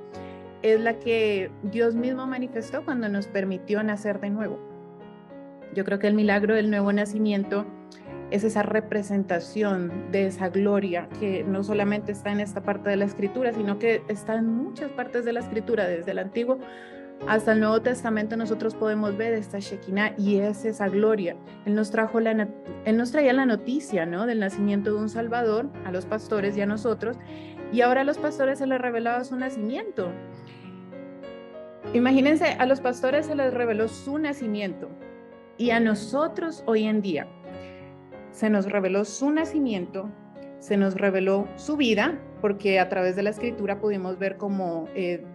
es la que Dios mismo manifestó cuando nos permitió nacer de nuevo. Yo creo que el milagro del nuevo nacimiento es esa representación de esa gloria que no solamente está en esta parte de la Escritura, sino que está en muchas partes de la Escritura, desde el Antiguo hasta el Nuevo Testamento. Nosotros podemos ver esta Shekinah y es esa gloria. Él nos traía la noticia, ¿no?, del nacimiento de un Salvador a los pastores y a nosotros, y ahora a los pastores se les revelaba su nacimiento. Imagínense, a los pastores se les reveló su nacimiento y a nosotros hoy en día se nos reveló su nacimiento, se nos reveló su vida, porque a través de la Escritura pudimos ver cómo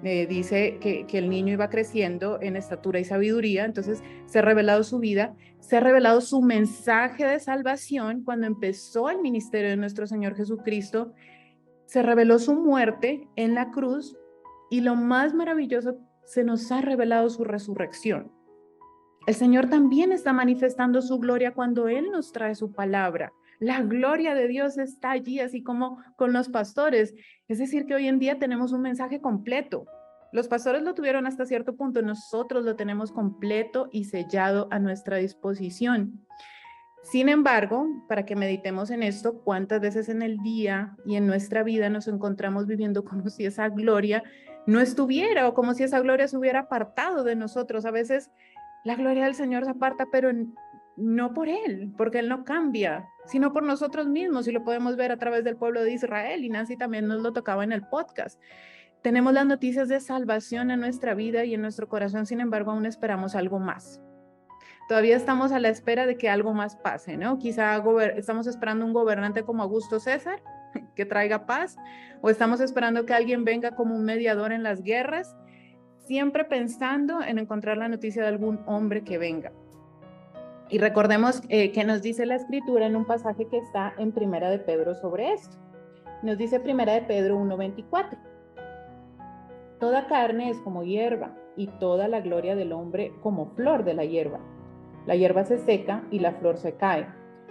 dice que el niño iba creciendo en estatura y sabiduría. Entonces se ha revelado su vida, se ha revelado su mensaje de salvación cuando empezó el ministerio de nuestro Señor Jesucristo, se reveló su muerte en la cruz y lo más maravilloso, se nos ha revelado su resurrección. El Señor también está manifestando su gloria cuando Él nos trae su palabra. La gloria de Dios está allí, así como con los pastores. Es decir, que hoy en día tenemos un mensaje completo. Los pastores lo tuvieron hasta cierto punto, nosotros lo tenemos completo y sellado a nuestra disposición. Sin embargo, para que meditemos en esto, ¿cuántas veces en el día y en nuestra vida nos encontramos viviendo como si esa gloria no estuviera o como si esa gloria se hubiera apartado de nosotros? A veces la gloria del Señor se aparta, pero no por Él, porque Él no cambia, sino por nosotros mismos, y lo podemos ver a través del pueblo de Israel, y Nancy también nos lo tocaba en el podcast. Tenemos las noticias de salvación en nuestra vida y en nuestro corazón, sin embargo, aún esperamos algo más. Todavía estamos a la espera de que algo más pase, ¿no? Quizá estamos esperando un gobernante como Augusto César, que traiga paz, o estamos esperando que alguien venga como un mediador en las guerras, siempre pensando en encontrar la noticia de algún hombre que venga. Y recordemos que nos dice la Escritura en un pasaje que está en Primera de Pedro sobre esto. Nos dice Primera de Pedro 1:24. Toda carne es como hierba, y toda la gloria del hombre como flor de la hierba. La hierba se seca y la flor se cae,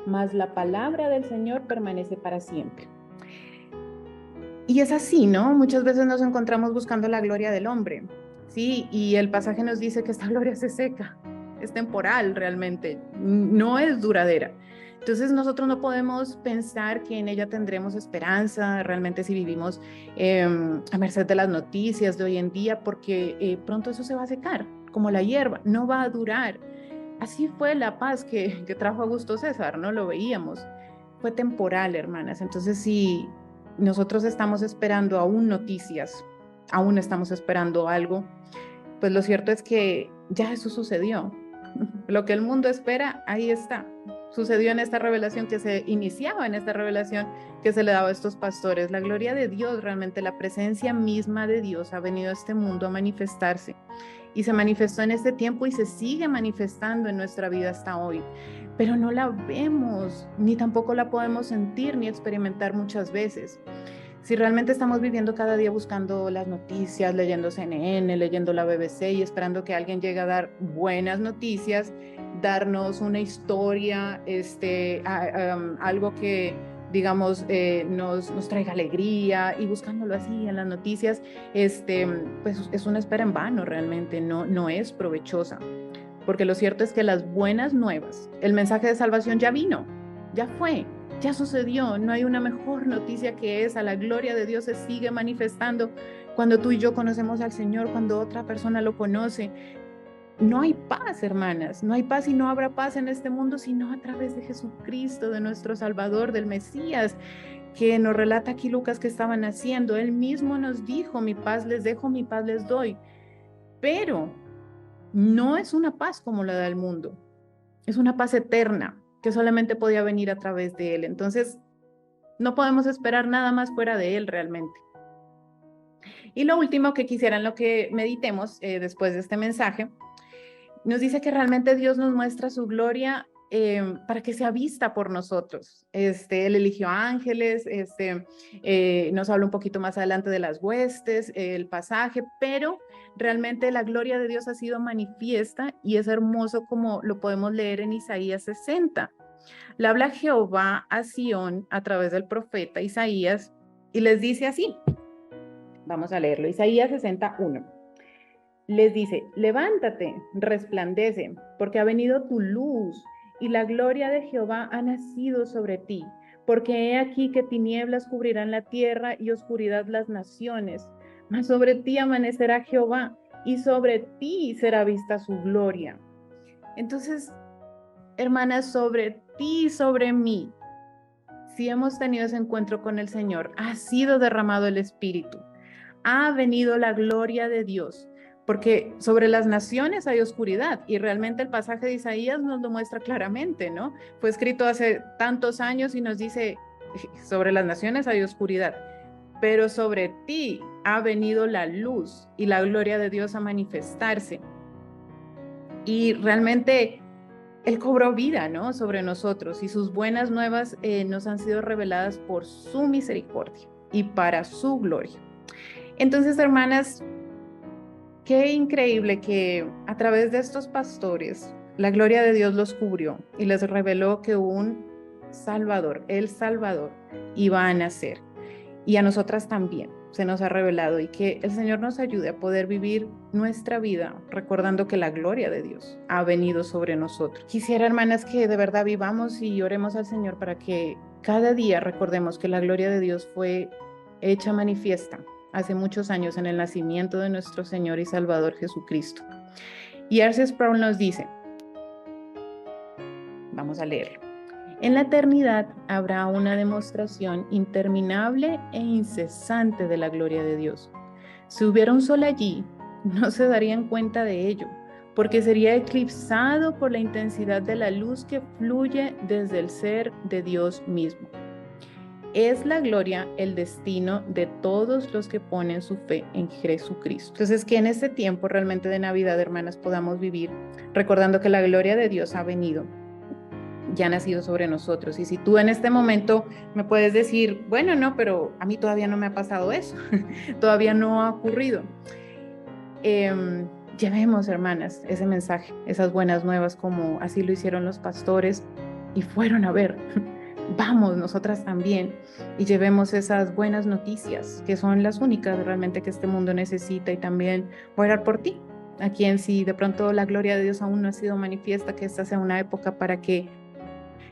mas la palabra del Señor permanece para siempre. Y es así, ¿no? Muchas veces nos encontramos buscando la gloria del hombre, ¿sí? Y el pasaje nos dice que esta gloria se seca, es temporal realmente, no es duradera. Entonces nosotros no podemos pensar que en ella tendremos esperanza realmente si vivimos a merced de las noticias de hoy en día, porque pronto eso se va a secar, como la hierba, no va a durar. Así fue la paz que trajo Augusto César, ¿no? Lo veíamos, fue temporal, hermanas. Entonces si nosotros estamos esperando aún noticias, aún estamos esperando algo, pues lo cierto es que ya eso sucedió. Lo que el mundo espera, ahí está. Sucedió en esta revelación que se iniciaba, en esta revelación que se le daba a estos pastores. La gloria de Dios, realmente la presencia misma de Dios ha venido a este mundo a manifestarse. Y se manifestó en este tiempo y se sigue manifestando en nuestra vida hasta hoy. Pero no la vemos, ni tampoco la podemos sentir ni experimentar muchas veces. Si realmente estamos viviendo cada día buscando las noticias, leyendo CNN, leyendo la BBC y esperando que alguien llegue a dar buenas noticias, darnos una historia, algo que, digamos, nos traiga alegría, y buscándolo así en las noticias, pues es una espera en vano realmente, no es provechosa. Porque lo cierto es que las buenas nuevas, el mensaje de salvación ya vino, ya fue, ya sucedió. No hay una mejor noticia que esa. La gloria de Dios se sigue manifestando cuando tú y yo conocemos al Señor, cuando otra persona lo conoce. No hay paz, hermanas, no hay paz y no habrá paz en este mundo sino a través de Jesucristo, de nuestro Salvador, del Mesías, que nos relata aquí Lucas que estaban haciendo. Él mismo nos dijo: mi paz les dejo, mi paz les doy. Pero no es una paz como la del mundo, es una paz eterna que solamente podía venir a través de Él. Entonces, no podemos esperar nada más fuera de Él realmente. Y lo último que quisiera en lo que meditemos después de este mensaje, nos dice que realmente Dios nos muestra su gloria para que sea vista por nosotros. Él eligió ángeles, nos habla un poquito más adelante de las huestes, el pasaje, pero realmente la gloria de Dios ha sido manifiesta y es hermoso como lo podemos leer en Isaías 60. Le habla Jehová a Sión a través del profeta Isaías y les dice así. Vamos a leerlo, Isaías 61. Les dice: levántate, resplandece, porque ha venido tu luz y la gloria de Jehová ha nacido sobre ti. Porque he aquí que tinieblas cubrirán la tierra y oscuridad las naciones. Mas sobre ti amanecerá Jehová y sobre ti será vista su gloria. Entonces, hermanas, sobre ti y sobre mí, si hemos tenido ese encuentro con el Señor, ha sido derramado el Espíritu, ha venido la gloria de Dios. Porque sobre las naciones hay oscuridad y realmente el pasaje de Isaías nos lo muestra claramente, ¿no? Fue escrito hace tantos años y nos dice: sobre las naciones hay oscuridad, pero sobre ti ha venido la luz y la gloria de Dios a manifestarse. Y realmente Él cobró vida, ¿no?, sobre nosotros, y sus buenas nuevas nos han sido reveladas por su misericordia y para su gloria. Entonces, hermanas, qué increíble que a través de estos pastores la gloria de Dios los cubrió y les reveló que un Salvador, el Salvador, iba a nacer. Y a nosotras también se nos ha revelado, y que el Señor nos ayude a poder vivir nuestra vida recordando que la gloria de Dios ha venido sobre nosotros. Quisiera, hermanas, que de verdad vivamos y oremos al Señor para que cada día recordemos que la gloria de Dios fue hecha manifiesta hace muchos años en el nacimiento de nuestro Señor y Salvador Jesucristo. Y R.C. Sproul nos dice, vamos a leerlo: en la eternidad habrá una demostración interminable e incesante de la gloria de Dios. Si hubiera un sol allí, no se darían cuenta de ello, porque sería eclipsado por la intensidad de la luz que fluye desde el ser de Dios mismo. Es la gloria el destino de todos los que ponen su fe en Jesucristo. Entonces, que en este tiempo realmente de Navidad, hermanas, podamos vivir recordando que la gloria de Dios ha venido, ya ha nacido sobre nosotros. Y si tú en este momento me puedes decir, bueno, no, pero a mí todavía no me ha pasado eso, todavía no ha ocurrido. Llevemos, hermanas, ese mensaje, esas buenas nuevas, como así lo hicieron los pastores y fueron a ver. Vamos nosotras también y llevemos esas buenas noticias, que son las únicas realmente que este mundo necesita. Y también voy a orar por ti, a quien, si de pronto la gloria de Dios aún no ha sido manifiesta, que esta sea una época para que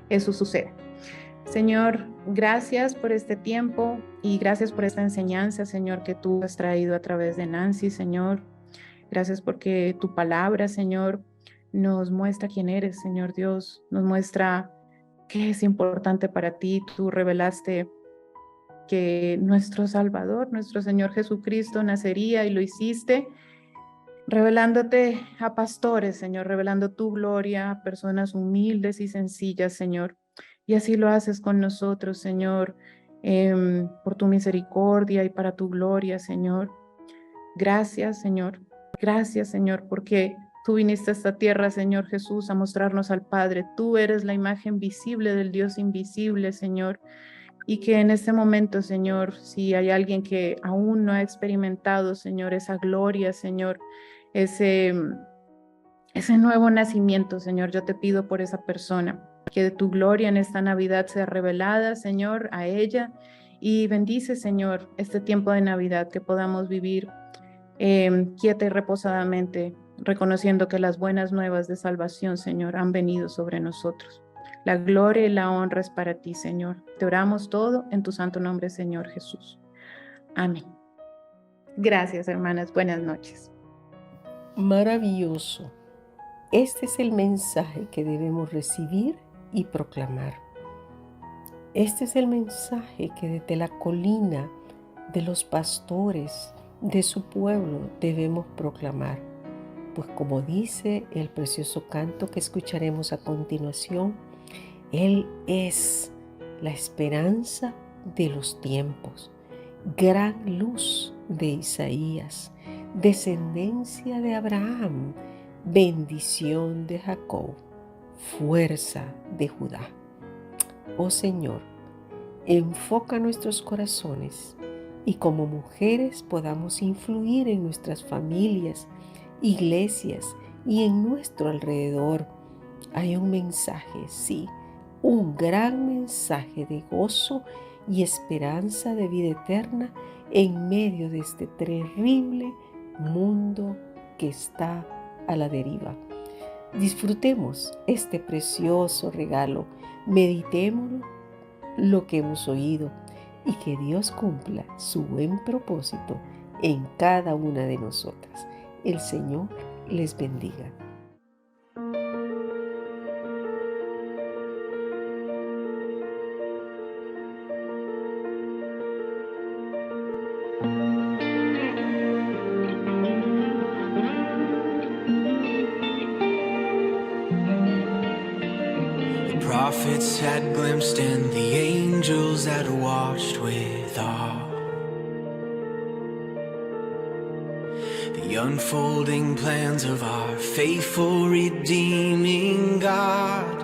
eso suceda. Señor, gracias por este tiempo y gracias por esta enseñanza, Señor, que tú has traído a través de Nancy, Señor. Gracias porque tu palabra, Señor, nos muestra quién eres, Señor Dios, nos muestra qué es importante para ti. Tú revelaste que nuestro Salvador, nuestro Señor Jesucristo, nacería, y lo hiciste revelándote a pastores, Señor, revelando tu gloria a personas humildes y sencillas, Señor. Y así lo haces con nosotros, Señor, por tu misericordia y para tu gloria, Señor. Gracias, Señor. Gracias, Señor, porque tú viniste a esta tierra, Señor Jesús, a mostrarnos al Padre. Tú eres la imagen visible del Dios invisible, Señor. y que en este momento, Señor, si hay alguien que aún no ha experimentado, Señor, esa gloria, Señor, ese nuevo nacimiento, Señor, yo te pido por esa persona, que tu gloria en esta Navidad sea revelada, Señor, a ella, y bendice, Señor, este tiempo de Navidad, que podamos vivir quieta y reposadamente, reconociendo que las buenas nuevas de salvación, Señor, han venido sobre nosotros. La gloria y la honra es para ti, Señor. Te oramos todo en tu santo nombre, Señor Jesús. Amén. Gracias, hermanas. Buenas noches. Maravilloso. Este es el mensaje que debemos recibir y proclamar. Este es el mensaje que desde la colina de los pastores de su pueblo debemos proclamar. Pues como dice el precioso canto que escucharemos a continuación, Él es la esperanza de los tiempos, gran luz de Isaías, descendencia de Abraham, bendición de Jacob, fuerza de Judá. Oh Señor, enfoca nuestros corazones y como mujeres podamos influir en nuestras familias, iglesias y en nuestro alrededor. Hay un mensaje, sí, un gran mensaje de gozo y esperanza de vida eterna en medio de este terrible mundo que está a la deriva. Disfrutemos este precioso regalo, meditemos lo que hemos oído y que Dios cumpla su buen propósito en cada una de nosotras. El Señor les bendiga. Prophets had glimpsed and the angels had watched with awe the unfolding plans of our faithful redeeming God.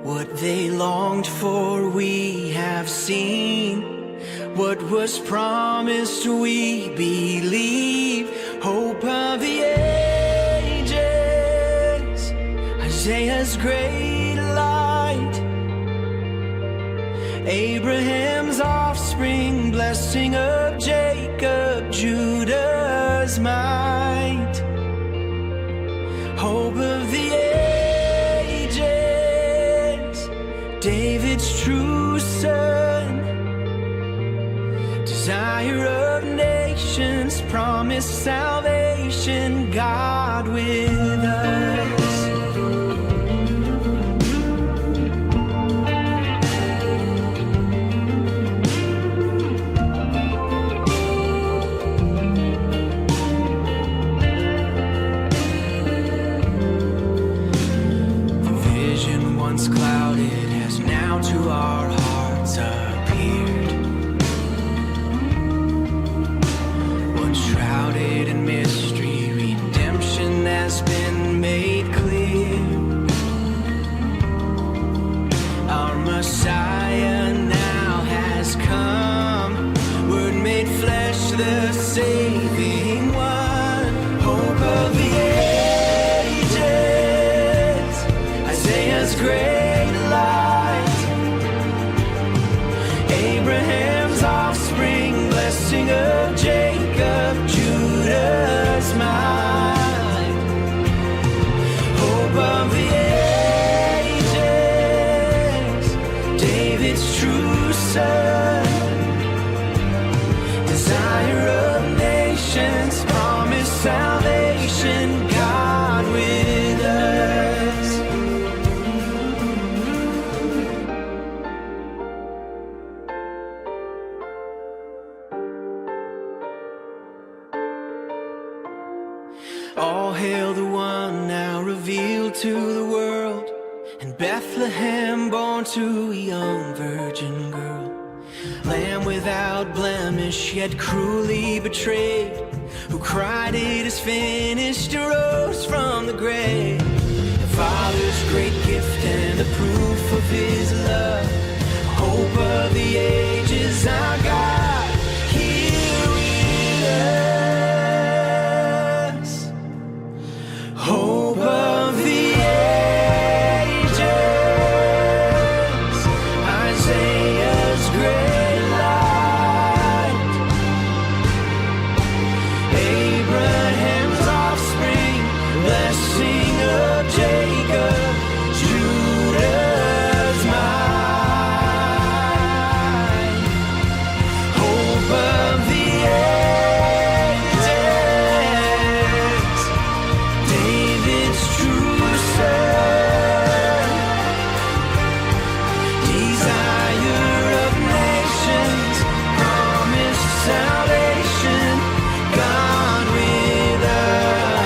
What they longed for we have seen, what was promised we believe, hope of the ages, Isaiah's great light, Abraham's offspring, blessing of Jacob, Judah's might, hope of the ages, David's true son, desire of nations, promised salvation, God with us. Clouded has now to our hearts appeared. Once shrouded in mystery, redemption has been made clear. Our Messiah now has come, Word made flesh, the saving one, hope of the ages, Isaiah's great light, Abraham's offspring, blessing of Jacob, Judah's might, hope of the ages, David's true son, desire of nations, promised salvation, God with us. All hail the one now revealed to the world, in Bethlehem born to a young virgin girl, Lamb without blemish yet cruelly betrayed, who cried it is finished and rose from the grave. The Father's great gift and the proof of of his love, hope of the ages, our God here with us. Hope of the ages, Isaiah's great light, Abraham's offspring, blessing of Jacob, Judah's might. Hope of the ages, David's true son, desire of nations, promised salvation, God with us.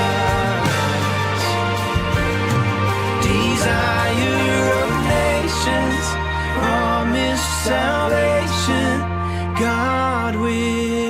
Desire of nations, promised salvation, God with us.